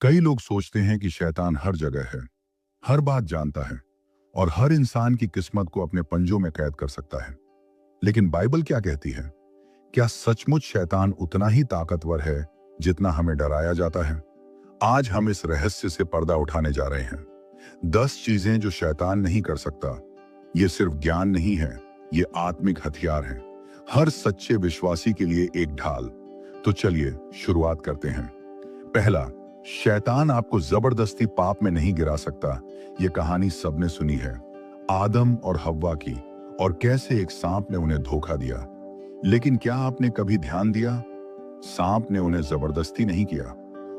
कई लोग सोचते हैं कि शैतान हर जगह है, हर बात जानता है और हर इंसान की किस्मत को अपने पंजों में कैद कर सकता है। लेकिन बाइबल क्या कहती है? क्या सचमुच शैतान उतना ही ताकतवर है जितना हमें डराया जाता है? आज हम इस रहस्य से पर्दा उठाने जा रहे हैं। 10 चीजें जो शैतान नहीं कर सकता। ये सिर्फ ज्ञान नहीं है, ये आत्मिक हथियार है, हर सच्चे विश्वासी के लिए एक ढाल। तो चलिए शुरुआत करते हैं। पहला, शैतान आपको जबरदस्ती पाप में नहीं गिरा सकता। यह कहानी सबने सुनी है, आदम और हव्वा की, और कैसे एक सांप ने उन्हें धोखा दिया। लेकिन क्या आपने कभी ध्यान दिया? सांप ने उन्हें जबरदस्ती नहीं किया,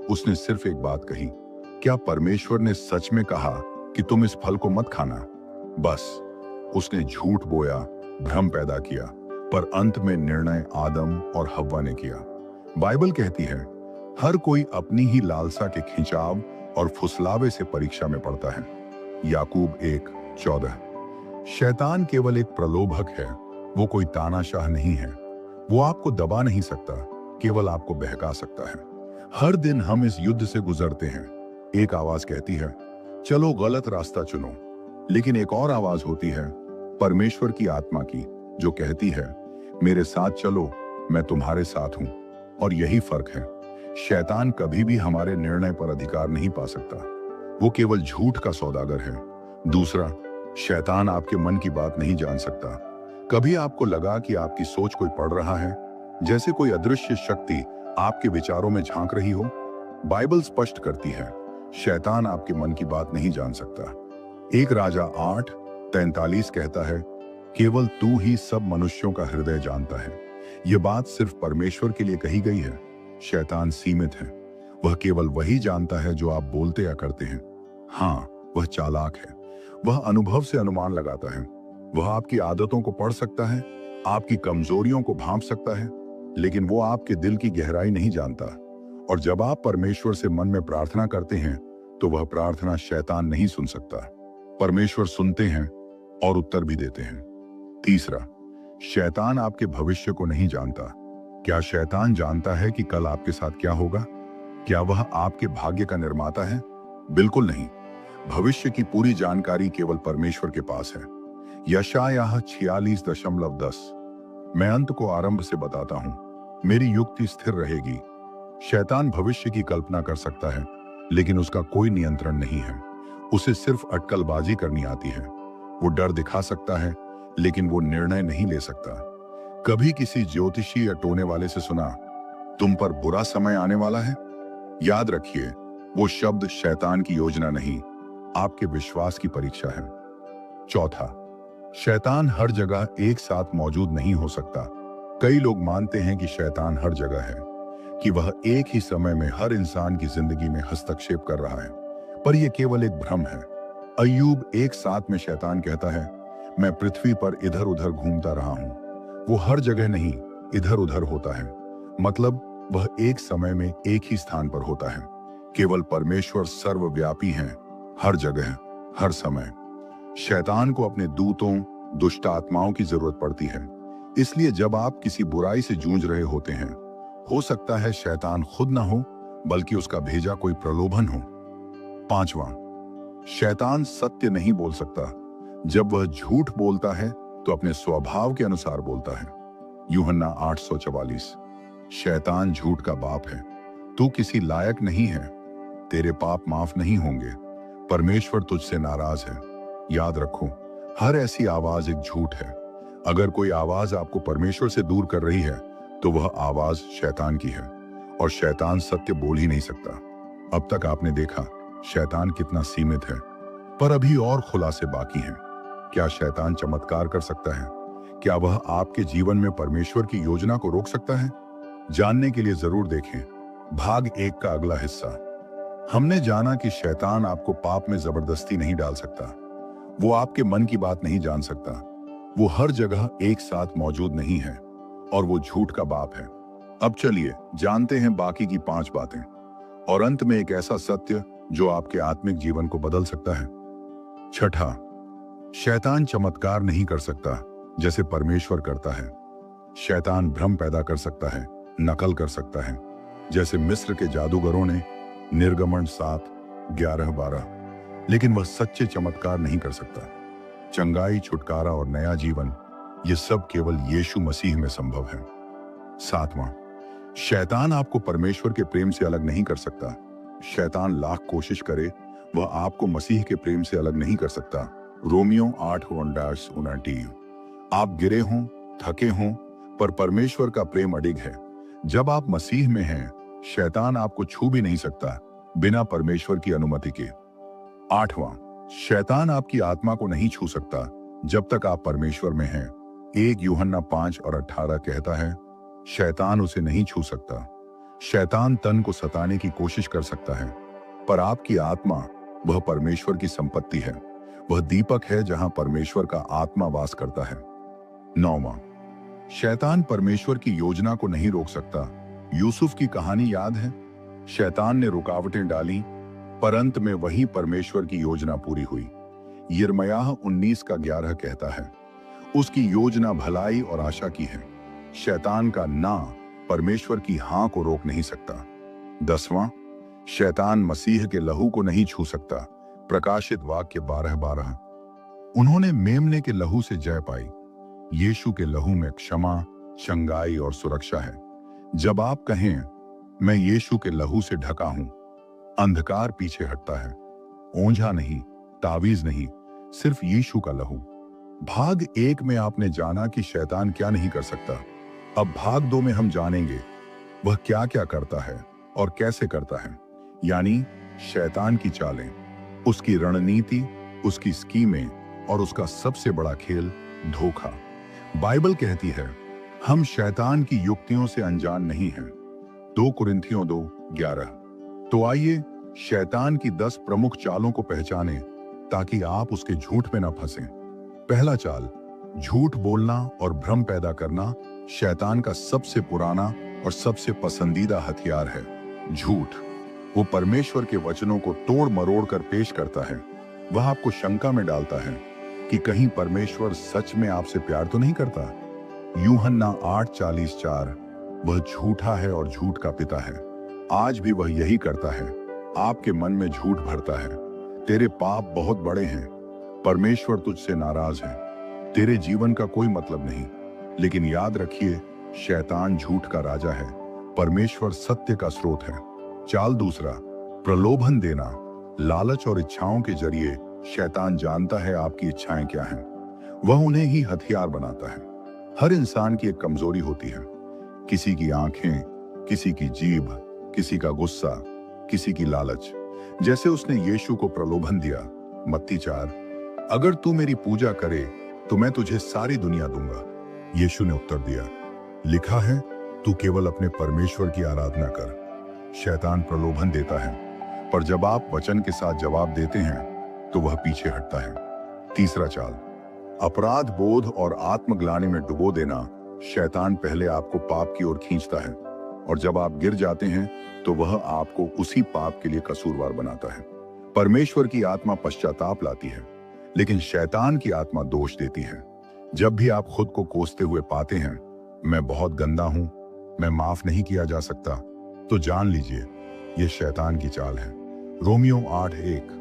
उसने सिर्फ एक बात कही। क्या परमेश्वर ने सच में कहा कि तुम इस फल को मत खाना? बस उसने झूठ बोया, भ्रम पैदा किया, पर अंत में निर्णय आदम और हव्वा ने किया। बाइबल कहती है, हर कोई अपनी ही लालसा के खिंचाव और फुसलावे से परीक्षा में पड़ता है। याकूब 1:14। शैतान केवल एक प्रलोभक है, वो कोई तानाशाह नहीं है। वो आपको दबा नहीं सकता, केवल आपको बहका सकता है। हर दिन हम इस युद्ध से गुजरते हैं। एक आवाज कहती है, चलो गलत रास्ता चुनो। लेकिन एक और आवाज होती है, परमेश्वर की आत्मा की, जो कहती है, मेरे साथ चलो, मैं तुम्हारे साथ हूं। और यही फर्क है। शैतान कभी भी हमारे निर्णय पर अधिकार नहीं पा सकता, वो केवल झूठ का सौदागर है। दूसरा, शैतान आपके मन की बात नहीं जान सकता। कभी आपको लगा कि आपकी सोच कोई पढ़ रहा है, जैसे कोई अदृश्य शक्ति आपके विचारों में झांक रही हो? बाइबल स्पष्ट करती है, शैतान आपके मन की बात नहीं जान सकता। एक राजा 8:43 कहता है, केवल तू ही सब मनुष्यों का हृदय जानता है। यह बात सिर्फ परमेश्वर के लिए कही गई है। शैतान सीमित है, वह केवल वही जानता है जो आप बोलते या करते हैं। हाँ, वह चालाक है, वह अनुभव से अनुमान लगाता है। वह आपकी आदतों को पढ़ सकता है, आपकी कमजोरियों को भांप सकता है, लेकिन वो आपके दिल की गहराई नहीं जानता। और जब आप परमेश्वर से मन में प्रार्थना करते हैं, तो वह प्रार्थना शैतान नहीं सुन सकता। परमेश्वर सुनते हैं और उत्तर भी देते हैं। तीसरा, शैतान आपके भविष्य को नहीं जानता। क्या शैतान जानता है कि कल आपके साथ क्या होगा? क्या वह आपके भाग्य का निर्माता है? बिल्कुल नहीं। भविष्य की पूरी जानकारी केवल परमेश्वर के पास है। यशायाह 46:10। मैं अंत को आरंभ से बताता हूं, मेरी युक्ति स्थिर रहेगी। शैतान भविष्य की कल्पना कर सकता है, लेकिन उसका कोई नियंत्रण नहीं है। उसे सिर्फ अटकलबाजी करनी आती है। वो डर दिखा सकता है, लेकिन वो निर्णय नहीं ले सकता। कभी किसी ज्योतिषी या टोने वाले से सुना, तुम पर बुरा समय आने वाला है? याद रखिए, वो शब्द शैतान की योजना नहीं, आपके विश्वास की परीक्षा है। चौथा, शैतान हर जगह एक साथ मौजूद नहीं हो सकता। कई लोग मानते हैं कि शैतान हर जगह है, कि वह एक ही समय में हर इंसान की जिंदगी में हस्तक्षेप कर रहा है, पर यह केवल एक भ्रम है। अय्यूब 1:7 में शैतान कहता है, मैं पृथ्वी पर इधर उधर घूमता रहा हूं। वो हर जगह नहीं, इधर उधर होता है, मतलब वह एक समय में एक ही स्थान पर होता है। केवल परमेश्वर सर्वव्यापी हैं, हर जगह, हर समय। शैतान को अपने दूतों, दुष्ट आत्माओं की जरूरत पड़ती है। इसलिए जब आप किसी बुराई से जूझ रहे होते हैं, हो सकता है शैतान खुद ना हो, बल्कि उसका भेजा कोई प्रलोभन हो। पांचवा, शैतान सत्य नहीं बोल सकता। जब वह झूठ बोलता है, तो अपने स्वभाव के अनुसार बोलता है। यूहन्ना 8:44। शैतान झूठ का बाप है। तू किसी लायक नहीं है, तेरे पाप माफ नहीं होंगे, परमेश्वर तुझसे नाराज है। याद रखो, हर ऐसी आवाज एक झूठ है। अगर कोई आवाज आपको परमेश्वर से दूर कर रही है, तो वह आवाज शैतान की है, और शैतान सत्य बोल ही नहीं सकता। अब तक आपने देखा शैतान कितना सीमित है, पर अभी और खुलासे बाकी हैं। क्या शैतान चमत्कार कर सकता है? क्या वह आपके जीवन में परमेश्वर की योजना को रोक सकता है? जानने के लिए जरूर देखें भाग 1 का अगला हिस्सा। हमने जाना कि शैतान आपको पाप में जबरदस्ती नहीं डाल सकता। वो आपके मन की बात नहीं जान सकता। वो हर जगह एक साथ मौजूद नहीं है, और वो झूठ का बाप है। अब चलिए जानते हैं बाकी की 5 बातें, और अंत में एक ऐसा सत्य जो आपके आत्मिक जीवन को बदल सकता है। छठा, शैतान चमत्कार नहीं कर सकता जैसे परमेश्वर करता है। शैतान भ्रम पैदा कर सकता है, नकल कर सकता है, जैसे मिस्र के जादूगरों ने, निर्गमन 7:11-12। लेकिन वह सच्चे चमत्कार नहीं कर सकता। चंगाई, छुटकारा और नया जीवन, ये सब केवल यीशु मसीह में संभव है। 7वां, शैतान आपको परमेश्वर के प्रेम से अलग नहीं कर सकता। शैतान लाख कोशिश करे, वह आपको मसीह के प्रेम से अलग नहीं कर सकता। रोमियो 8:29। आप गिरे हों, थके हों, पर परमेश्वर का प्रेम अडिग है। जब आप मसीह में हैं, शैतान आपको छू भी नहीं सकता बिना परमेश्वर की अनुमति के। 8वां, शैतान आपकी आत्मा को नहीं छू सकता जब तक आप परमेश्वर में हैं। 1 यूहन्ना 5:18 कहता है, शैतान उसे नहीं छू सकता। शैतान तन को सताने की कोशिश कर सकता है, पर आपकी आत्मा, वह परमेश्वर की संपत्ति है। वह दीपक है जहां परमेश्वर का आत्मा वास करता है। 9वां, शैतान परमेश्वर की योजना को नहीं रोक सकता। यूसुफ की कहानी याद है? शैतान ने रुकावटें डाली, पर अंत में वही परमेश्वर की योजना पूरी हुई। यिर्मयाह 19:11 कहता है, उसकी योजना भलाई और आशा की है। शैतान का ना परमेश्वर की हां को रोक नहीं सकता। 10वां, शैतान मसीह के लहू को नहीं छू सकता। प्रकाशित वाक्य 12:12। उन्होंने मेमने के लहू से जय पाई। यीशु के लहू में क्षमा, चंगाई और सुरक्षा है। जब आप कहें, मैं यीशु के लहू से ढका हूं, अंधकार पीछे हटता है। ओंझा नहीं, तावीज नहीं, सिर्फ यीशु का लहू। भाग 1 में आपने जाना कि शैतान क्या नहीं कर सकता। अब भाग 2 में हम जानेंगे वह क्या क्या करता है और कैसे करता है। यानी शैतान की चालें, उसकी रणनीति, उसकी स्कीमें और उसका सबसे बड़ा खेल, धोखा। बाइबल कहती है, हम शैतान की युक्तियों से अनजान नहीं हैं। 2 कुरिन्थियों 2:11। तो आइए शैतान की 10 प्रमुख चालों को पहचानें ताकि आप उसके झूठ में न फंसें। पहला चाल, झूठ बोलना और भ्रम पैदा करना शैतान का सबसे पुराना और सबसे पसंदीदा हथियार है। झूठ, वो परमेश्वर के वचनों को तोड़ मरोड़ कर पेश करता है। वह आपको शंका में डालता है कि कहीं परमेश्वर सच में आपसे प्यार तो नहीं करता। यूहन्ना 8:44, वह झूठा है और झूठ का पिता है। आज भी वह यही करता है, आपके मन में झूठ भरता है। तेरे पाप बहुत बड़े हैं, परमेश्वर तुझसे नाराज है, तेरे जीवन का कोई मतलब नहीं। लेकिन याद रखिए, शैतान झूठ का राजा है, परमेश्वर सत्य का स्रोत है। चाल दूसरा, प्रलोभन देना। लालच और इच्छाओं के जरिए शैतान जानता है आपकी इच्छाएं क्या हैं। वह उन्हें ही हथियार बनाता है। हर इंसान की एक कमजोरी होती है, किसी की आंखें, किसी की जीभ, किसी का गुस्सा, किसी की लालच। जैसे उसने यीशु को प्रलोभन दिया, मत्ती 4, अगर तू मेरी पूजा करे तो मैं तुझे सारी दुनिया दूंगा। यीशु ने उत्तर दिया, लिखा है, तू केवल अपने परमेश्वर की आराधना कर। शैतान प्रलोभन देता है, पर जब आप वचन के साथ जवाब देते हैं तो वह पीछे हटता है। तीसरा चाल, अपराध बोध और आत्मग्लानि में डुबो देना। शैतान पहले आपको पाप की ओर खींचता है और जब आप गिर जाते हैं तो वह आपको उसी पाप के लिए कसूरवार बनाता है। परमेश्वर की आत्मा पश्चाताप लाती है, लेकिन शैतान की आत्मा दोष देती है। जब भी आप खुद को कोसते हुए पाते हैं, मैं बहुत गंदा हूं, मैं माफ नहीं किया जा सकता, तो जान लीजिए यह शैतान की चाल है। रोमियो 8:1,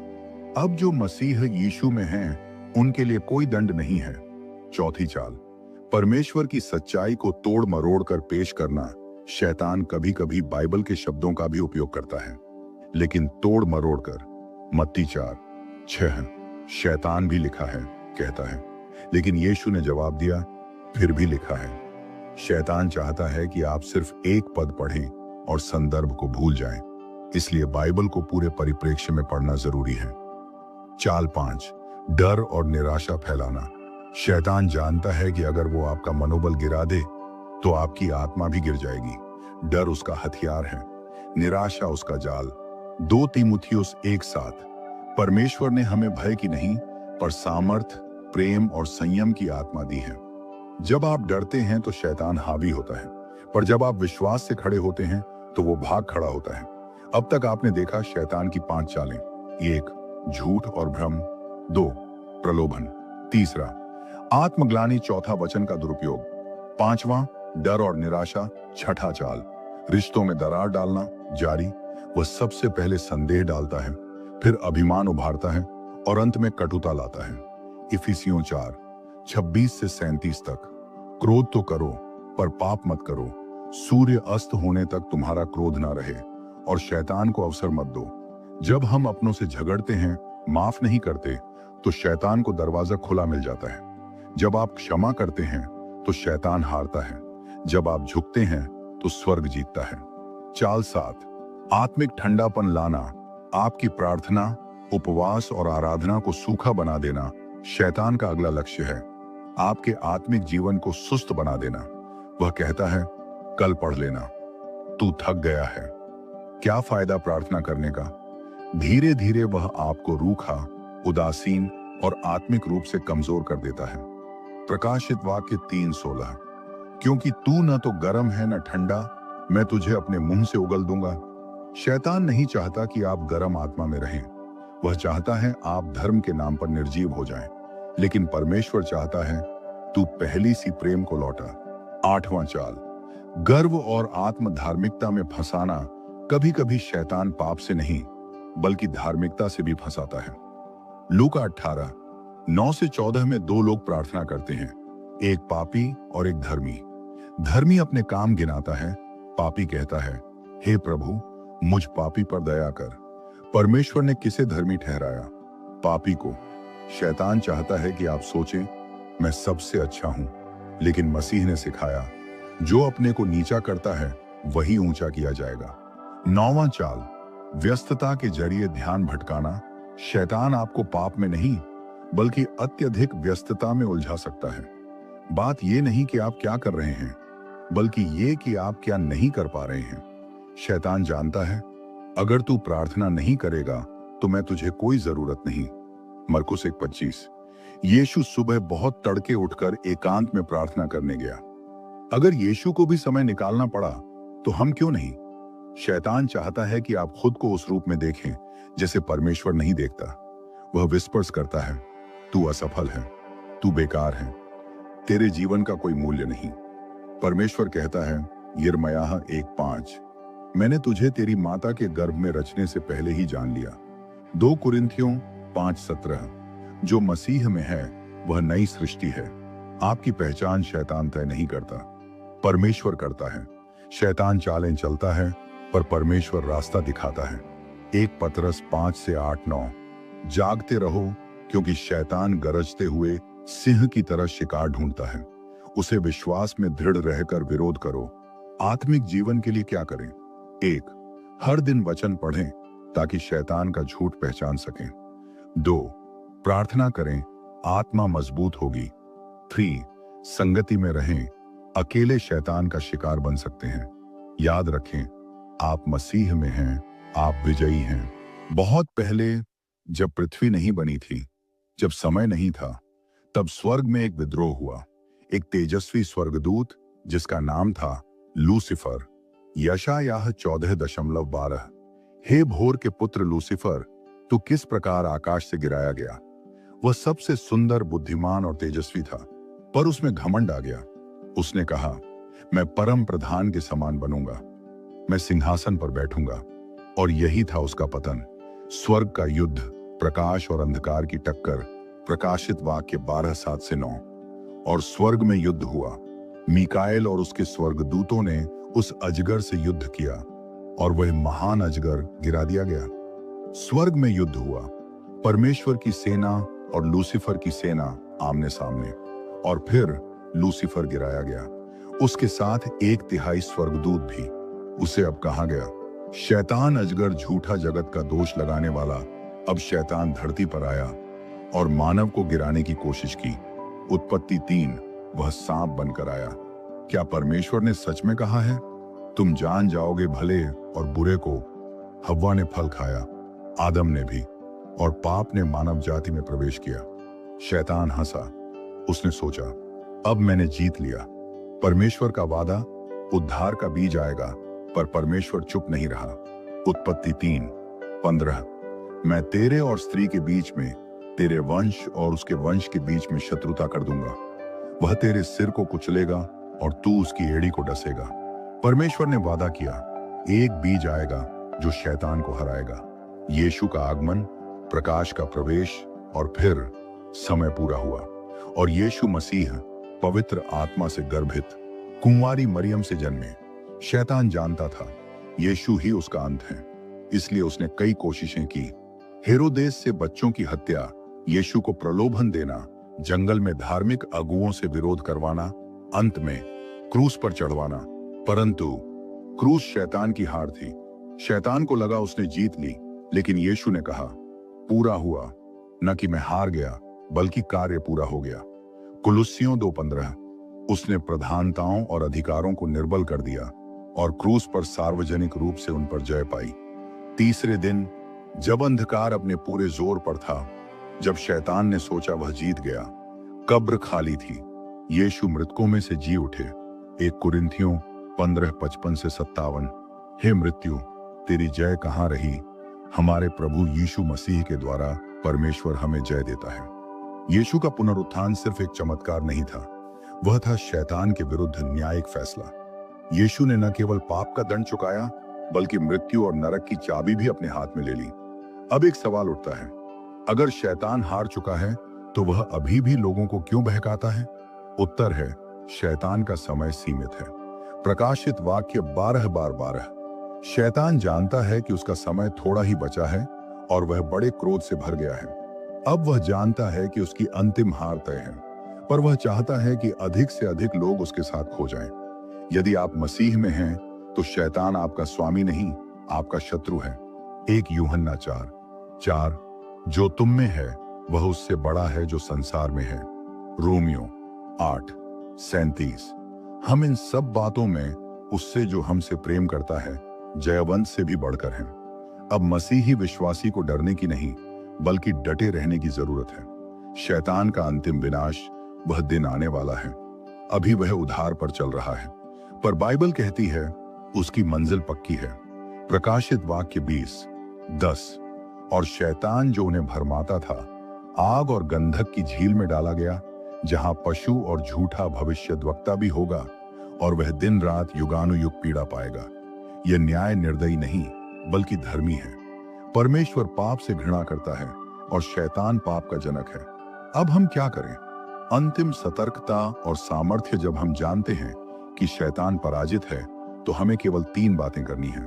अब जो मसीह यीशु में हैं, उनके लिए कोई दंड नहीं है। चौथी चाल, परमेश्वर की सच्चाई को तोड़ मरोड़ कर पेश करना। शैतान कभी कभी बाइबल के शब्दों का भी उपयोग करता है, लेकिन तोड़ मरोड़ कर। मत्ती 4:6, शैतान भी लिखा है कहता है, लेकिन यीशु ने जवाब दिया, फिर भी लिखा है। शैतान चाहता है कि आप सिर्फ एक पद पढ़ें और संदर्भ को भूल जाएं, इसलिए बाइबल को पूरे परिप्रेक्ष्य में पढ़ना जरूरी है। चाल 5, डर और निराशा फैलाना। शैतान जानता है कि अगर वो आपका मनोबल गिरा दे तो आपकी आत्मा भी गिर जाएगी। डर उसका हथियार है, निराशा उसका जाल। 2 तीमुथियुस 1:7, परमेश्वर ने हमें भय की नहीं पर सामर्थ, प्रेम और संयम की आत्मा दी है। जब आप डरते हैं तो शैतान हावी होता है, पर जब आप विश्वास से खड़े होते हैं तो वो भाग खड़ा होता है। अब तक आपने देखा शैतान की 5 चालें। 1, झूठ और भ्रम। 2, प्रलोभन। 3, आत्मग्लानि। 4, वचन का दुरुपयोग। 5वां, डर और निराशा। 6ठा चाल, रिश्तों में दरार डालना। जारी, वह सबसे पहले संदेह डालता है, फिर अभिमान उभारता है और अंत में कटुता लाता है। इफिसियों 4:26 से 37 तक, क्रोध तो करो पर पाप मत करो, सूर्य अस्त होने तक तुम्हारा क्रोध ना रहे और शैतान को अवसर मत दो। जब हम अपनों से झगड़ते हैं, माफ नहीं करते, तो शैतान को दरवाजा खुला मिल जाता है। जब आप क्षमा करते हैं तो शैतान हारता है, जब आप झुकते हैं तो स्वर्ग जीतता है। चाल 7, आत्मिक ठंडापन लाना। आपकी प्रार्थना, उपवास और आराधना को सूखा बना देना शैतान का अगला लक्ष्य है। आपके आत्मिक जीवन को सुस्त बना देना। वह कहता है, कल पढ़ लेना, तू थक गया है। क्या फायदा प्रार्थना करने का? धीरे धीरे वह आपको रूखा, उदासीन और आत्मिक रूप से कमजोर कर देता है। प्रकाशित वाक्य 3:16, क्योंकि तू न तो गर्म है न ठंडा, मैं तुझे अपने मुंह से उगल दूंगा। शैतान नहीं चाहता कि आप गर्म आत्मा में रहें, वह चाहता है आप धर्म के नाम पर निर्जीव हो जाएं। लेकिन परमेश्वर चाहता है तू पहली सी प्रेम को लौटा। 8वां चाल, गर्व और आत्म धार्मिकता में फंसाना। कभी कभी शैतान पाप से नहीं बल्कि धार्मिकता से भी फंसाता है। लूका 18:9 से 14 में 2 लोग प्रार्थना करते हैं, एक पापी और एक धर्मी। धर्मी अपने काम गिनाता है, पापी कहता है, हे प्रभु मुझ पापी पर दया कर। परमेश्वर ने किसे धर्मी ठहराया? पापी को। शैतान चाहता है कि आप सोचें मैं सबसे अच्छा हूं, लेकिन मसीह ने सिखाया जो अपने को नीचा करता है वही ऊंचा किया जाएगा। 9वां चाल, व्यस्तता के जरिए ध्यान भटकाना। शैतान आपको पाप में नहीं बल्कि अत्यधिक व्यस्तता में उलझा सकता है। बात यह नहीं कि आप क्या कर रहे हैं, बल्कि ये कि आप क्या नहीं कर पा रहे हैं। शैतान जानता है अगर तू प्रार्थना नहीं करेगा तो मैं तुझे कोई जरूरत नहीं। मरकुस 1:25। यीशु सुबह बहुत तड़के उठकर एकांत में प्रार्थना करने गया। अगर यीशु को भी समय निकालना पड़ा तो हम क्यों नहीं? शैतान चाहता है कि आप खुद को उस रूप में देखें जैसे परमेश्वर नहीं देखता। वह विस्पर्स करता है, तू असफल है, तू बेकार है, तेरे जीवन का कोई मूल्य नहीं। परमेश्वर कहता है, यिर्मयाह 1:5, मैंने तुझे तेरी माता के गर्भ में रचने से पहले ही जान लिया। 2 कुरिन्थियों 5:17, जो मसीह में है वह नई सृष्टि है। आपकी पहचान शैतान तय नहीं करता, परमेश्वर करता है। शैतान चालें चलता है पर परमेश्वर रास्ता दिखाता है। 1 पतरस 5 से 8-9, जागते रहो क्योंकि शैतान गरजते हुए सिंह की तरह शिकार ढूंढता है। उसे विश्वास में दृढ़ रहकर विरोध करो। आत्मिक जीवन के लिए क्या करें? 1, हर दिन वचन पढ़ें ताकि शैतान का झूठ पहचान सकें। 2, प्रार्थना करें, आत्मा मजबूत होगी। 3, संगति में रहें, अकेले शैतान का शिकार बन सकते हैं। याद रखें, आप मसीह में हैं, आप विजयी हैं। बहुत पहले जब पृथ्वी नहीं बनी थी, जब समय नहीं था, तब स्वर्ग में एक विद्रोह हुआ। एक तेजस्वी स्वर्गदूत जिसका नाम था लूसीफर। यशायाह 14:12, हे भोर के पुत्र लूसीफर, तू किस प्रकार आकाश से गिराया गया। वह सबसे सुंदर, बुद्धिमान और तेजस्वी था, पर उसमें घमंड आ गया। उसने कहा, मैं परम प्रधान के समान बनूंगा, मैं सिंहासन पर बैठूंगा। और यही था उसका पतन। स्वर्ग का युद्ध, प्रकाश और अंधकार की टक्कर। प्रकाशित वाक्य 12:7 से 9। और स्वर्ग में युद्ध हुआ। मीकाएल और उसके स्वर्गदूतों ने उस अजगर से युद्ध किया और वह महान अजगर गिरा दिया गया। स्वर्ग में युद्ध हुआ, परमेश्वर की सेना और लूसीफर की सेना आमने सामने, और फिर लूसीफर गिराया गया, उसके साथ 1/3 स्वर्गदूत भी। उसे अब कहा गया, शैतान अजगर झूठा जगत का दोष लगाने वाला अब शैतान धरती पर आया और मानव को गिराने की कोशिश की। उत्पत्ति 3, वह सांप बनकर आया। क्या परमेश्वर ने सच में कहा है, तुम जान जाओगे भले और बुरे को? हव्वा ने फल खाया, आदम ने भी, और पाप ने मानव जाति में प्रवेश किया। शैतान हंसा, उसने सोचा, अब मैंने जीत लिया। परमेश्वर का वादा, उद्धार का बीज आएगा, पर परमेश्वर चुप नहीं रहा। उत्पत्ति 3:15, मैं तेरे और स्त्री के बीच में, तेरे वंश और उसके वंश के बीच में शत्रुता कर दूंगा। वह तेरे सिर को कुचलेगा और तू उसकी एड़ी को डसेगा। परमेश्वर ने वादा किया, एक बीज आएगा जो शैतान को हराएगा। यीशु का आगमन, प्रकाश का प्रवेश और फिर समय पूरा हुआ और यीशु मसीह पवित्र आत्मा से गर्भित कुंवारी मरियम से जन्मे। शैतान जानता था यीशु ही उसका अंत है, इसलिए उसने कई कोशिशें की। हेरोदेस से बच्चों की हत्या, यीशु को प्रलोभन देना, जंगल में धार्मिक अगुओं से विरोध करवाना, अंत में क्रूस पर चढ़वाना। परंतु क्रूस शैतान की हार थी। शैतान को लगा उसने जीत ली, लेकिन यीशु ने कहा, पूरा हुआ। न कि मैं हार गया, बल्कि कार्य पूरा हो गया। कुलुस्सियों 2:15। उसने प्रधानताओं और अधिकारों को निर्बल कर दिया और क्रूस पर सार्वजनिक रूप से उन पर जय पाई। तीसरे दिन, जब अंधकार अपने पूरे जोर पर था, जब शैतान ने सोचा वह जीत गया, कब्र खाली थी, यीशु मृतकों में से जी उठे। 1 कुरिन्थियों 15:55-57। हे मृत्यु, तेरी जय कहाँ रही? हमारे प्रभु यीशु मसीह के द्वारा परमेश्वर हमें जय देता है। यीशु का पुनरुत्थान सिर्फ एक चमत्कार नहीं था, वह था शैतान के विरुद्ध न्यायिक फैसला। यीशु ने न केवल पाप का दंड चुकाया, बल्कि मृत्यु और नरक की चाबी भी अपने हाथ में ले ली। अब एक सवाल उठता है, अगर शैतान हार चुका है तो वह अभी भी लोगों को क्यों बहकाता है? उत्तर है, शैतान का समय सीमित है। प्रकाशित वाक्य 12:12। शैतान जानता है कि उसका समय थोड़ा ही बचा है और वह बड़े क्रोध से भर गया है। अब वह जानता है कि उसकी अंतिम हार तय है, पर वह चाहता है कि अधिक से अधिक लोग उसके साथ खो जाएं। यदि आप मसीह में हैं, तो शैतान आपका स्वामी नहीं, आपका शत्रु है। 1 यूहन्ना 4:4। जो तुम में है वह उससे बड़ा है जो संसार में है। रोमियो 8:37। हम इन सब बातों में उससे जो हमसे प्रेम करता है जयवंत से भी बढ़कर हैं। अब मसीही विश्वासी को डरने की नहीं, बल्कि डटे रहने की जरूरत है। शैतान का अंतिम विनाश, वह दिन आने वाला है। अभी वह उधार पर चल रहा है, पर बाइबल कहती है उसकी मंजिल पक्की है। प्रकाशित वाक्य 20:10। और शैतान जो उन्हें भरमाता था, आग और गंधक की झील में डाला गया, जहां पशु और झूठा भविष्यद्वक्ता भी होगा, और वह दिन रात युगानुयुग पीड़ा पाएगा। यह न्याय निर्दयी नहीं, बल्कि धर्मी है। परमेश्वर पाप से घृणा करता है और शैतान पाप का जनक है। अब हम क्या करें? अंतिम सतर्कता और सामर्थ्य जब हम जानते हैं कि शैतान पराजित है, तो हमें केवल 3 बातें करनी है।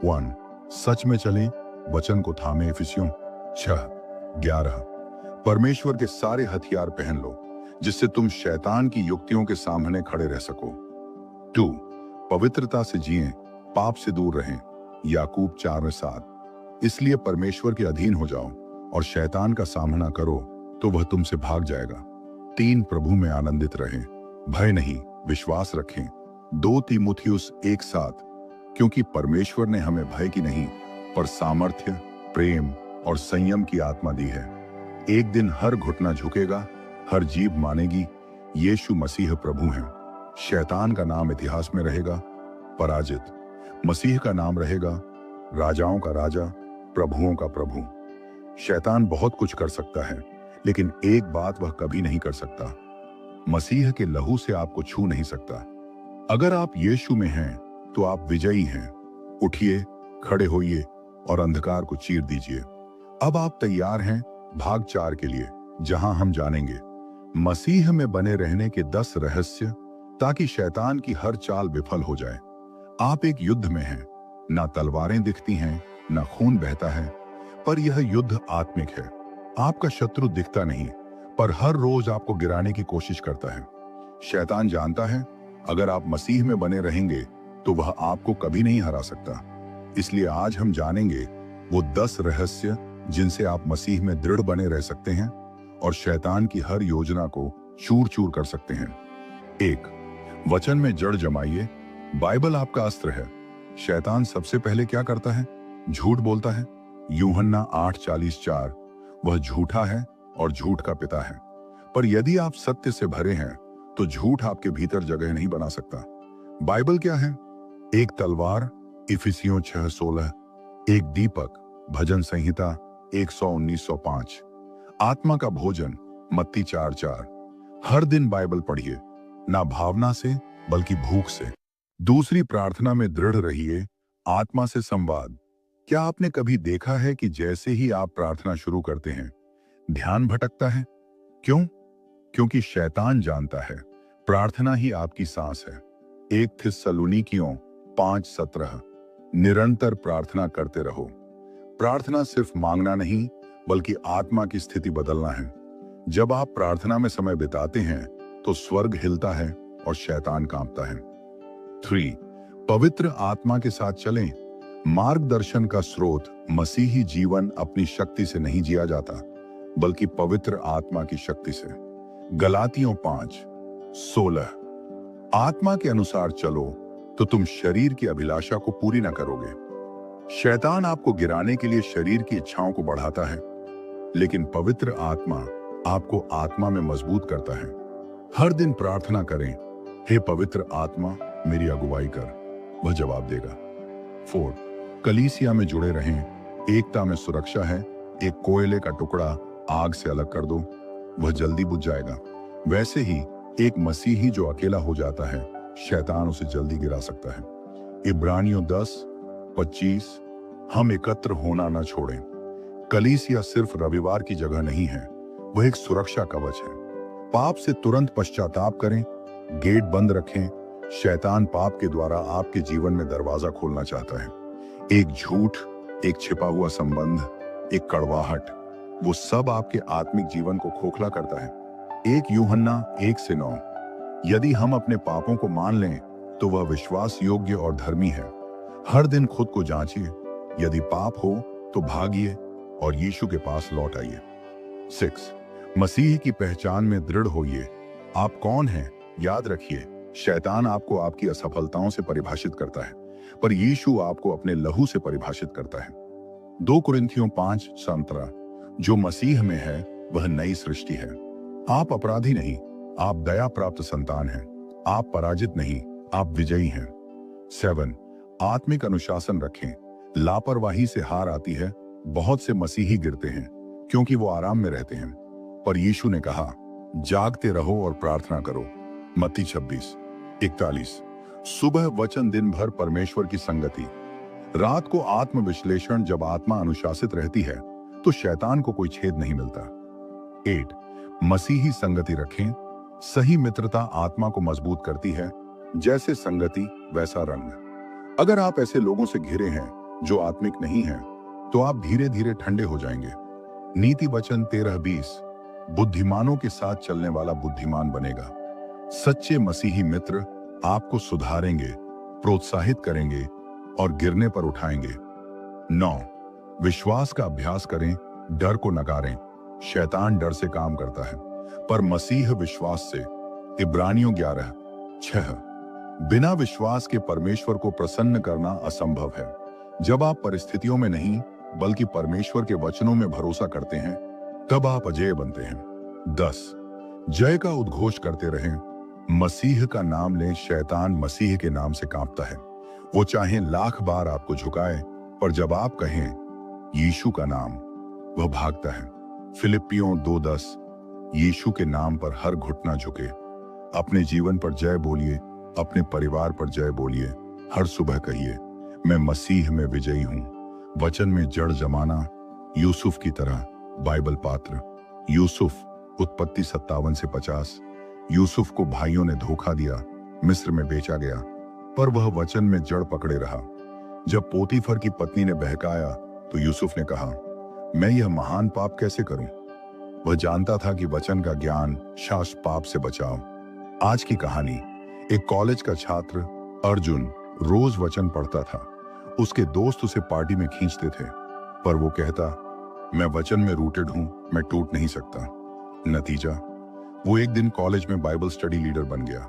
1. सच में चलें, वचन को थामे। इफिसियों 6:11। परमेश्वर के सारे हथियार पहन लो, जिससे तुम शैतान की युक्तियों के सामने खड़े रह सको। 2. पवित्रता से जिएं, पाप से दूर रहें। याकूब 4:7। इसलिए परमेश्वर के अधीन हो जाओ और शैतान का सामना करो, तो वह तुमसे भाग जाएगा। 3. प्रभु में आनंदित रहें, भय नहीं, विश्वास रखें। 2 तीमुथियुस 1:7। क्योंकि परमेश्वर ने हमें भय की नहीं, पर सामर्थ्य, प्रेम और संयम की आत्मा दी है। एक दिन हर घुटना झुकेगा, हर जीभ मानेगी यीशु मसीह प्रभु हैं। शैतान का नाम इतिहास में रहेगा पराजित, मसीह का नाम रहेगा राजाओं का राजा, प्रभुओं का प्रभु। शैतान बहुत कुछ कर सकता है, लेकिन एक बात वह कभी नहीं कर सकता, मसीह के लहू से आपको छू नहीं सकता। अगर आप यीशु में हैं, तो आप विजयी हैं। उठिए, खड़े होइए और अंधकार को चीर दीजिए। अब आप तैयार हैं भाग 4 के लिए, जहां हम जानेंगे मसीह में बने रहने के 10 रहस्य, ताकि शैतान की हर चाल विफल हो जाए। आप एक युद्ध में हैं, ना तलवारें दिखती हैं, ना खून बहता है, पर यह युद्ध आत्मिक है। आपका शत्रु दिखता नहीं, पर हर रोज आपको गिराने की कोशिश करता है। शैतान जानता है अगर आप मसीह में बने रहेंगे तो वह आपको कभी नहीं हरा सकता। इसलिए आज हम जानेंगे वो 10 रहस्य जिनसे आप मसीह में दृढ़ बने रह सकते हैं और शैतान की हर योजना को चूर चूर कर सकते हैं। 1. वचन में जड़ जमाइए। बाइबल आपका अस्त्र है। शैतान सबसे पहले क्या करता है? झूठ बोलता है। यूहन्ना 8:44। वह झूठा है और झूठ का पिता है। पर यदि आप सत्य से भरे हैं, तो झूठ आपके भीतर जगह नहीं बना सकता। बाइबल क्या है? एक तलवार, इफिसियों 6:16। एक दीपक, भजन संहिता 119:105। आत्मा का भोजन, मत्ती 4:4। हर दिन बाइबल पढ़िए, ना भावना से बल्कि भूख से। दूसरी, प्रार्थना में दृढ़ रहिए, आत्मा से संवाद। क्या आपने कभी देखा है कि जैसे ही आप प्रार्थना शुरू करते हैं, ध्यान भटकता है? क्यों? क्योंकि शैतान जानता है प्रार्थना ही आपकी सांस है। 1 थिस्सलुनीकियों 5:17। निरंतर प्रार्थना करते रहो। प्रार्थना सिर्फ मांगना नहीं, बल्कि आत्मा की स्थिति बदलना है। जब आप प्रार्थना में समय बिताते हैं तो स्वर्ग हिलता है और शैतान कांपता है। 3, पवित्र आत्मा के साथ चलें। मार्गदर्शन का स्रोत मसीही जीवन अपनी शक्ति से नहीं जिया जाता, बल्कि पवित्र आत्मा की शक्ति से। गलातियों 5:16। आत्मा के अनुसार चलो तो तुम शरीर की अभिलाषा को पूरी न करोगे। शैतान आपको गिराने के लिए शरीर की इच्छाओं को बढ़ाता है, लेकिन पवित्र आत्मा आपको आत्मा में मजबूत करता है। हर दिन प्रार्थना करें, हे पवित्र आत्मा मेरी अगुवाई कर। वह जवाब देगा। 4, कलीसिया में जुड़े रहें। एकता में सुरक्षा है। एक कोयले का टुकड़ा आग से अलग कर दो, वह जल्दी बुझ जाएगा। वैसे ही एक मसीही जो अकेला हो जाता है, शैतान उसे जल्दी गिरा सकता है। इब्रानियों 10:25। हम एकत्र होना न छोड़ें। कलीसिया सिर्फ रविवार की जगह नहीं है, वह एक सुरक्षा कवच है। पाप से तुरंत पश्चाताप करें, गेट बंद रखें। शैतान पाप के द्वारा आपके जीवन में दरवाजा खोलना चाहता है। एक झूठ, एक छिपा हुआ संबंध, एक कड़वाहट, वो सब आपके आत्मिक जीवन को खोखला करता है। 1 यूहन्ना 1:9। यदि हम अपने पापों को मान लें तो वह विश्वास योग्य और धर्मी है। हर दिन खुद को जांचिए, यदि पाप हो तो भागिए और यीशु के पास लौट आइए। 6, मसीह की पहचान में दृढ़ होइए। आप कौन हैं? याद रखिए, शैतान आपको आपकी असफलताओं से परिभाषित करता है, पर यीशु आपको अपने लहू से परिभाषित करता है। 2 कुरिन्थियों 5:17। जो मसीह में है वह नई सृष्टि है। आप अपराधी नहीं, आप दया प्राप्त संतान हैं। आप पराजित नहीं, आप विजयी हैं। 7, आत्मिक अनुशासन रखें। लापरवाही से हार आती है। बहुत से मसीही गिरते हैं क्योंकि वो आराम में रहते हैं, पर यीशु ने कहा, जागते रहो और प्रार्थना करो। मत्ती 26:41। सुबह वचन, दिन भर परमेश्वर की संगति। रात को आत्मविश्लेषण। जब आत्मा अनुशासित रहती है तो शैतान को कोई छेद नहीं मिलता। 8, मसीही संगति रखें। सही मित्रता आत्मा को मजबूत करती है। जैसे संगति वैसा रंग। अगर आप ऐसे लोगों से घिरे हैं जो आत्मिक नहीं हैं, तो आप धीरे धीरे ठंडे हो जाएंगे। नीति वचन 13:20। बुद्धिमानों के साथ चलने वाला बुद्धिमान बनेगा। सच्चे मसीही मित्र आपको सुधारेंगे, प्रोत्साहित करेंगे और गिरने पर उठाएंगे। 9, विश्वास का अभ्यास करें। डर को नकारें। शैतान डर से काम करता है, पर मसीह विश्वास से। इब्रानियों 11:6। बिना विश्वास के परमेश्वर को प्रसन्न करना असंभव है। जब आप परिस्थितियों में नहीं, बल्कि परमेश्वर के वचनों में भरोसा करते हैं, तब आप अजेय बनते हैं। 10, जय का उद्घोष करते रहें। मसीह का नाम लें। शैतान मसीह के नाम से कांपता है। वो चाहे लाख बार आपको झुकाए, पर जब आप कहें यीशु का नाम, वह भागता है। फिलिपियों 2:10। यीशु के नाम पर हर घुटना झुके। अपने जीवन पर जय बोलिए, अपने परिवार पर जय बोलिए। हर सुबह कहिए, मैं मसीह में विजयी हूं। वचन में जड़ जमाना। यूसुफ की तरह बाइबल पात्र। यूसुफ, उत्पत्ति 57-50। यूसुफ को भाइयों ने धोखा दिया, मिस्र में बेचा गया, पर वह वचन में जड़ पकड़े रहा। जब पोतीफर की पत्नी ने बहकाया तो यूसुफ ने कहा, मैं यह महान पाप कैसे करूं? वह जानता था कि वचन का ज्ञान शाश्वत पाप से बचाओ। आज की कहानी। एक कॉलेज का छात्र अर्जुन रोज वचन पढ़ता था। उसके दोस्त उसे पार्टी में खींचते थे, पर वो कहता, मैं वचन में रूटेड हूं, मैं टूट नहीं सकता। नतीजा, वो एक दिन कॉलेज में बाइबल स्टडी लीडर बन गया।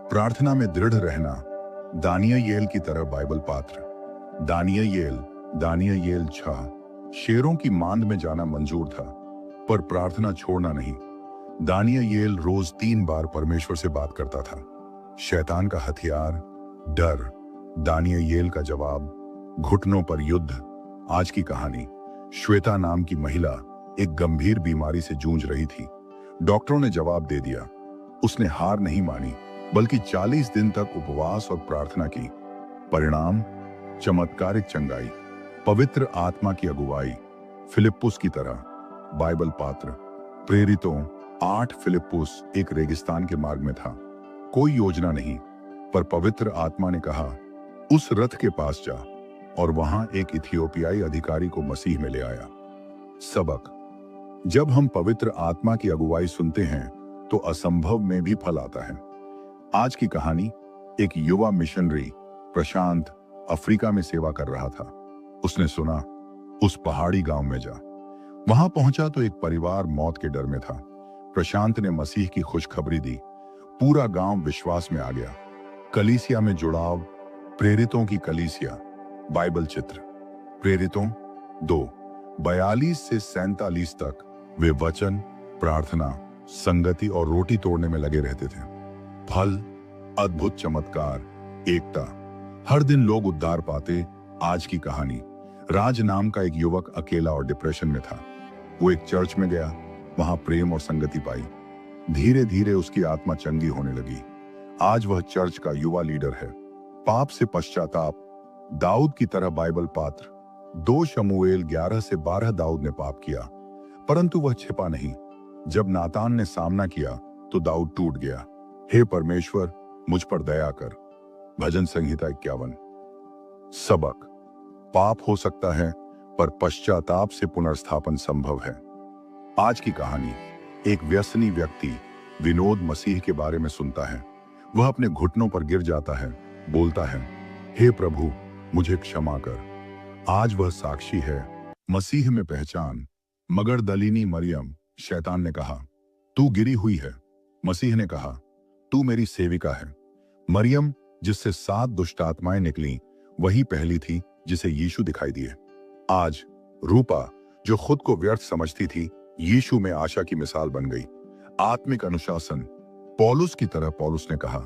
प्रार्थना में दृढ़ रहना। दानियेल की तरह बाइबल पात्र। दानियेल 6। शेरों की मांद में जाना मंजूर था, पर प्रार्थना छोड़ना नहीं। दानियेल रोज 3 बार परमेश्वर से बात करता था। शैतान का हथियार डर, दानियेल का जवाब घुटनों पर युद्ध। आज की कहानी। श्वेता नाम की महिला एक गंभीर बीमारी से जूझ रही थी। डॉक्टरों ने जवाब दे दिया। उसने हार नहीं मानी, बल्कि 40 दिन तक उपवास और प्रार्थना की। परिणाम, चमत्कारिक चंगाई। पवित्र आत्मा की अगुवाई, फिलिप्पुस की तरह। बाइबल पात्र, प्रेरितों 8। फिलिप्पुस एक रेगिस्तान के मार्ग में था, कोई योजना नहीं, पर पवित्र आत्मा ने कहा, उस रथ के पास जा, और वहां एक इथियोपियाई अधिकारी को मसीह में ले आया। सबक, जब हम पवित्र आत्मा की अगुवाई सुनते हैं तो असंभव में भी फल आता है। आज की कहानी, एक युवा मिशनरी प्रशांत अफ्रीका में सेवा कर रहा था। उसने सुना, उस पहाड़ी गांव में जा। वहां पहुंचा तो एक परिवार मौत के डर में था। प्रशांत ने मसीह की खुशखबरी दी। पूरा गांव विश्वास में आ गया। कलीसिया में जुड़ाव, प्रेरितों की कलीसिया। बाइबल चित्र, प्रेरितों 2:42 से 47 तक वे वचन, प्रार्थना, संगति और रोटी तोड़ने में लगे रहते थे। फल, अद्भुत चमत्कार, एकता। हर दिन लोग उद्धार पाते। आज की कहानी, राज नाम का एक युवक अकेला और डिप्रेशन में था। वो एक चर्च में गया, वहां प्रेम और संगति पाई। धीरे धीरे उसकी आत्मा चंगी होने लगी। आज वह चर्च का युवा लीडर है। पाप से पश्चाताप, दाऊद की तरह बाइबल पात्र। 2 शमूएल 11 से 12 दाऊद ने पाप किया, परंतु वह छिपा नहीं। जब नातान ने सामना किया तो दाऊद टूट गया। हे परमेश्वर, मुझ पर दया कर। भजन संहिता 51। सबक, पाप हो सकता है, पर पश्चाताप से पुनर्स्थापन संभव है। आज की कहानी, एक व्यसनी व्यक्ति विनोद मसीह के बारे में सुनता है। वह अपने घुटनों पर गिर जाता है, बोलता है, हे प्रभु, मुझे क्षमा कर। आज वह साक्षी है, मसीह में पहचान। मगर दलीनी मरियम, शैतान ने कहा, तू गिरी हुई है। मसीह ने कहा, तू मेरी सेविका है। मरियम, जिससे 7 दुष्ट आत्माएं निकली, वही पहली थी जिसे यीशु दिखाई दिए। आज रूपा, जो खुद को व्यर्थ समझती थी, यीशु में आशा की मिसाल बन गई। आत्मिक अनुशासन, पौलुस की तरह पौलुस ने कहा,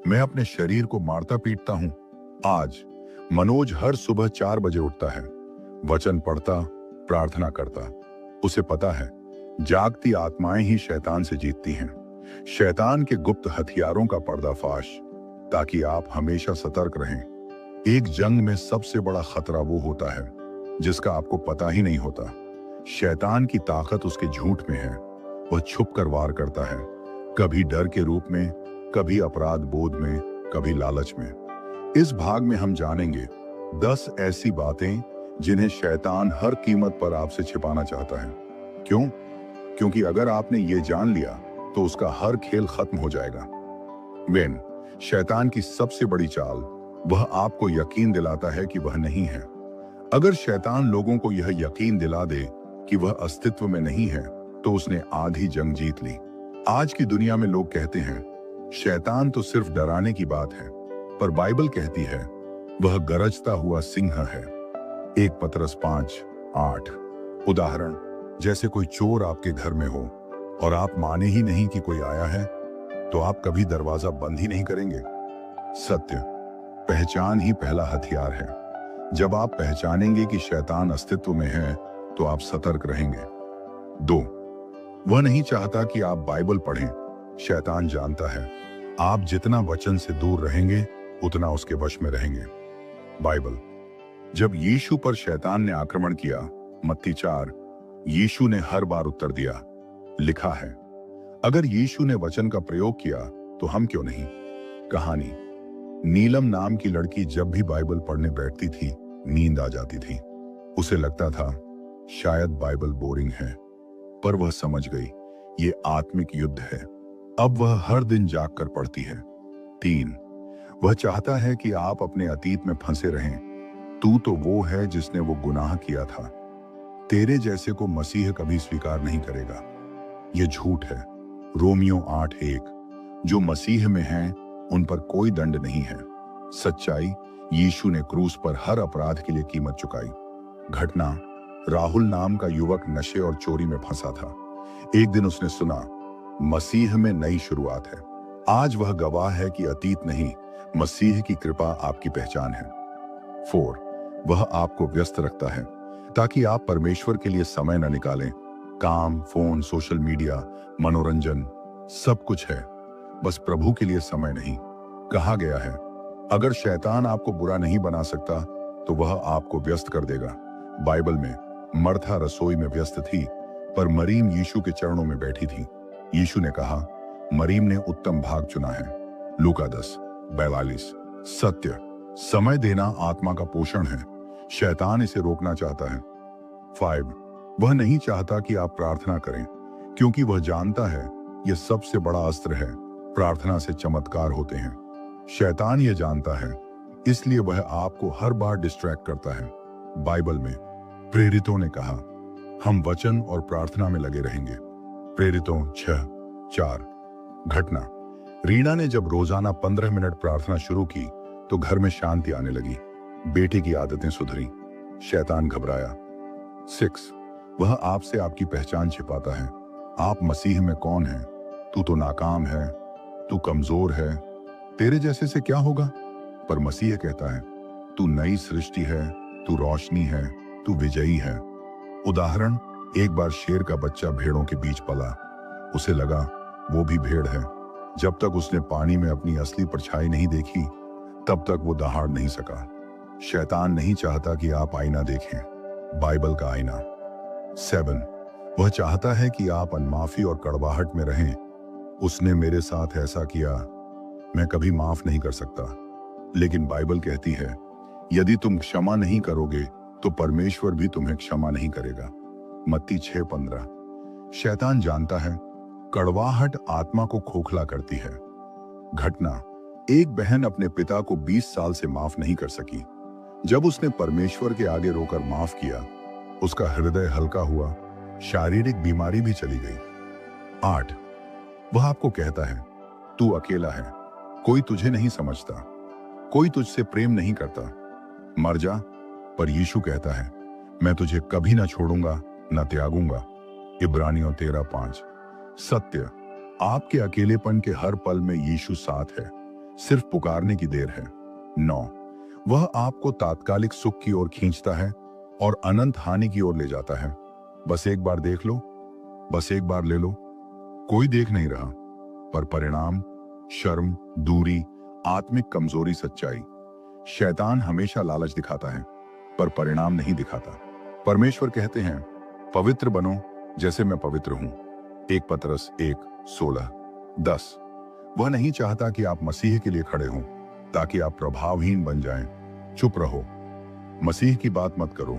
मैं अपने शरीर को मारता पीटता हूं। आज मनोज हर सुबह 4 बजे उठता है, वचन पढ़ता, प्रार्थना करता। उसे पता है, जागती आत्माएं ही शैतान से जीतती हैं। शैतान के गुप्त हथियारों का पर्दाफाश, ताकि आप हमेशा सतर्क रहें। एक जंग में सबसे बड़ा खतरा वो होता है जिसका आपको पता ही नहीं होता। शैतान की ताकत उसके झूठ में है। वह छुप कर वार करता है, कभी डर के रूप में, कभी अपराध बोध में, कभी लालच में। इस भाग में हम जानेंगे 10 ऐसी बातें जिन्हें शैतान हर कीमत पर आपसे छिपाना चाहता है। क्यों? क्योंकि अगर आपने ये जान लिया तो उसका हर खेल खत्म हो जाएगा। वेन, शैतान की सबसे बड़ी चाल, वह आपको यकीन दिलाता है कि वह नहीं है। अगर शैतान लोगों को यह यकीन दिला दे कि वह अस्तित्व में नहीं है, तो उसने आधी जंग जीत ली। आज की दुनिया में लोग कहते हैं, शैतान तो सिर्फ डराने की बात है, पर बाइबल कहती है, वह गरजता हुआ सिंह है। 1 पतरस 5:8। उदाहरण, जैसे कोई चोर आपके घर में हो और आप माने ही नहीं कि कोई आया है, तो आप कभी दरवाजा बंद ही नहीं करेंगे। सत्य, पहचान ही पहला हथियार है। जब आप पहचानेंगे कि शैतान अस्तित्व में है, तो आप सतर्क रहेंगे। 2, वह नहीं चाहता कि आप बाइबल पढ़ें। शैतान जानता है, आप जितना वचन से दूर रहेंगे, उतना उसके वश में रहेंगे। बाइबल, जब यीशु पर शैतान ने आक्रमण किया, मत्ती 4, यीशु ने हर बार उत्तर दिया। लिखा है, अगर यीशु ने वचन का प्रयोग किया तो हम क्यों नहीं। कहानी, नीलम नाम की लड़की जब भी बाइबल पढ़ने बैठती थी, नींद आ जाती थी। उसे लगता था शायद बाइबल बोरिंग है, पर वह समझ गई ये आत्मिक युद्ध है। अब वह हर दिन जाग कर पढ़ती है। 3, वह चाहता है कि आप अपने अतीत में फंसे रहें। तू तो वो है जिसने वो गुनाह किया था। तेरे जैसे को मसीह कभी स्वीकार नहीं करेगा। ये झूठ है। रोमियो 8:1, जो मसीह में हैं, उन पर कोई दंड नहीं है। सच्चाई, यीशु ने क्रूस पर हर अपराध के लिए कीमत चुकाई। घटना, राहुल नाम का युवक नशे और चोरी में फंसा था। एक दिन उसने सुना, मसीह में नई शुरुआत है। आज वह गवाह है कि अतीत नहीं, मसीह की कृपा आपकी पहचान है। 4, वह आपको व्यस्त रखता है ताकि आप परमेश्वर के लिए समय न निकालें। काम, फोन, सोशल मीडिया, मनोरंजन, सब कुछ है, बस प्रभु के लिए समय नहीं। कहा गया है, अगर शैतान आपको बुरा नहीं बना सकता, तो वह आपको व्यस्त कर देगा। बाइबल में मर्था रसोई में व्यस्त थी, पर मरीम यीशु के चरणों में बैठी थी। यीशु ने कहा, मरीम ने उत्तम भाग चुना है। लूका 10:42। सत्य, समय देना आत्मा का पोषण है। शैतान इसे रोकना चाहता है। 5, वह नहीं चाहता कि आप प्रार्थना करें, क्योंकि वह जानता है यह सबसे बड़ा अस्त्र है। प्रार्थना से चमत्कार होते हैं। शैतान यह जानता है, इसलिए वह आपको हर बार डिस्ट्रैक्ट करता है। बाइबल में प्रेरितों ने कहा, हम वचन और प्रार्थना में लगे रहेंगे। प्रेरितों 6:4। घटना, रीना ने जब रोजाना 15 मिनट प्रार्थना शुरू की तो घर में शांति आने लगी। बेटी की आदतें सुधरी। शैतान घबराया। 6, वह आपसे आपकी पहचान छिपाता है। आप मसीह में कौन हैं? तू तो नाकाम है, तू कमजोर है, तेरे जैसे से क्या होगा? पर मसीह कहता है, तू नई सृष्टि है, तू रोशनी है, तू विजयी है। उदाहरण, एक बार शेर का बच्चा भेड़ों के बीच पला। उसे लगा वो भी भेड़ है। जब तक उसने पानी में अपनी असली परछाई नहीं देखी, तब तक वो दहाड़ नहीं सका। शैतान नहीं चाहता कि आप आईना देखें, बाइबल का आईना। 7, वह चाहता है कि आप अनमाफी और कड़वाहट में रहें। उसने मेरे साथ ऐसा किया, मैं कभी माफ नहीं कर सकता। लेकिन बाइबल कहती है, यदि तुम क्षमा नहीं करोगे तो परमेश्वर भी तुम्हें क्षमा नहीं करेगा। मत्ती 6:15। शैतान जानता है कड़वाहट आत्मा को खोखला करती है। घटना, एक बहन अपने पिता को 20 साल से माफ नहीं कर सकी। जब उसने परमेश्वर के आगे रोकर माफ किया, उसका हृदय हल्का हुआ, शारीरिक बीमारी भी चली गई। 8, वह आपको कहता है, तू अकेला है, कोई तुझे नहीं समझता, कोई तुझसे प्रेम नहीं करता, मर जा। पर यीशु कहता है, मैं तुझे कभी ना छोड़ूंगा, ना त्यागूंगा। इब्रानियों 13:5। सत्य, आपके अकेलेपन के हर पल में यीशु साथ है, सिर्फ पुकारने की देर है। 9, वह आपको तात्कालिक सुख की ओर खींचता है और अनंत हानि की ओर ले जाता है। बस एक बार देख लो, बस एक बार ले लो। कोई देख नहीं रहा, पर परिणाम शर्म, दूरी, आत्मिक कमजोरी, सच्चाई। शैतान हमेशा लालच दिखाता है, पर परिणाम नहीं दिखाता। परमेश्वर कहते हैं, पवित्र बनो जैसे मैं पवित्र हूं। 1 पतरस 1:16। 10, वह नहीं चाहता कि आप मसीह के लिए खड़े हों ताकि आप प्रभावहीन बन जाएं। चुप रहो, मसीह की बात मत करो,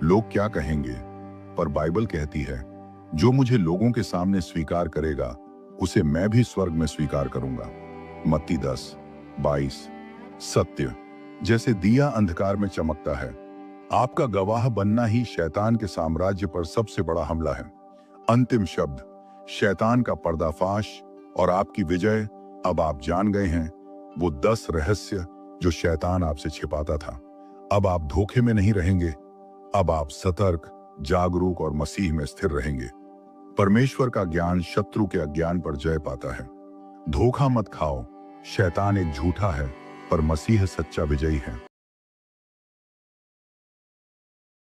लोग क्या कहेंगे। पर बाइबल कहती है, जो मुझे लोगों के सामने स्वीकार करेगा उसे मैं भी स्वर्ग में स्वीकार करूंगा। मत्ती 10:22। सत्य, जैसे दिया अंधकार में चमकता है, आपका गवाह बनना ही शैतान के साम्राज्य पर सबसे बड़ा हमला है। अंतिम शब्द, शैतान का पर्दाफाश और आपकी विजय। अब आप जान गए हैं वो 10 रहस्य जो शैतान आपसे छिपाता था। अब आप धोखे में नहीं रहेंगे, अब आप सतर्क, जागरूक और मसीह में स्थिर रहेंगे। परमेश्वर का ज्ञान शत्रु के अज्ञान पर जय पाता है। धोखा मत खाओ, शैतान एक झूठा है, पर मसीह सच्चा विजयी है।